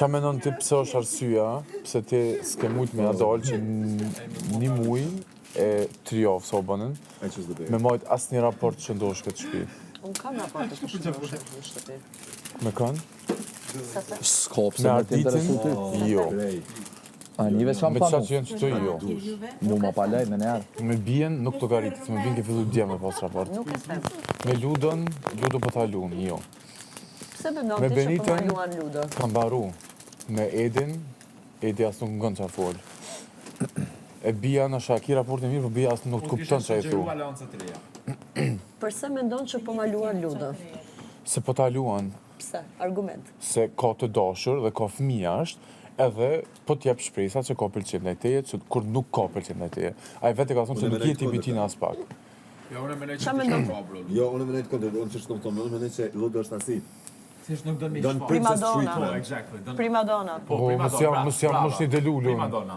Qa menon ti pse është arsyeja, pse ti s'ke mujt me adal që një muj e 3 javë sobënën, me majt asë një raport që ndosh këtë shtëpi? Unë kam raporte të shëndoshë në shtëpi. Me kanë? S'ka pse Me me t'interesu ty. arditin? Jo. A njëve s'kam Me panu. qatë që janë qëto, jo. Mu ma pa lejt në njerë. Me bien nuk të garitit, me bien ke fillu dje me pas raport. Nuk e them. Me Ludën po ta luan, jo. Pse mendon Me ti që po ma Benitën luan Ludo? kam baru. Me Edin, Edi as nuk ngon qa fol. E bia në shaki raportin mirë, po bia as nuk të kupton që e thu. Përse mendon që po ma luan Ludo? Se po ta luan, Pse? Argument. se ka të dashur dhe ka fëmija është, edhe po t'jep shpresa që ka pëlqim ndaj teje, që kur nuk ka pëlqim ndaj teje. Ai vetë ka thonë që nuk jeti bitina as pak. Qa mendon ti? Jo, unë mendoj të kundërt, unë ç'është kupton, unë mendoj se Ludo është asi. Thjesht nuk do me Don shfaq. Princess Primadonna. Treatment. Exactly. Primadonna. Po, mos jam një delulu. Primadonna.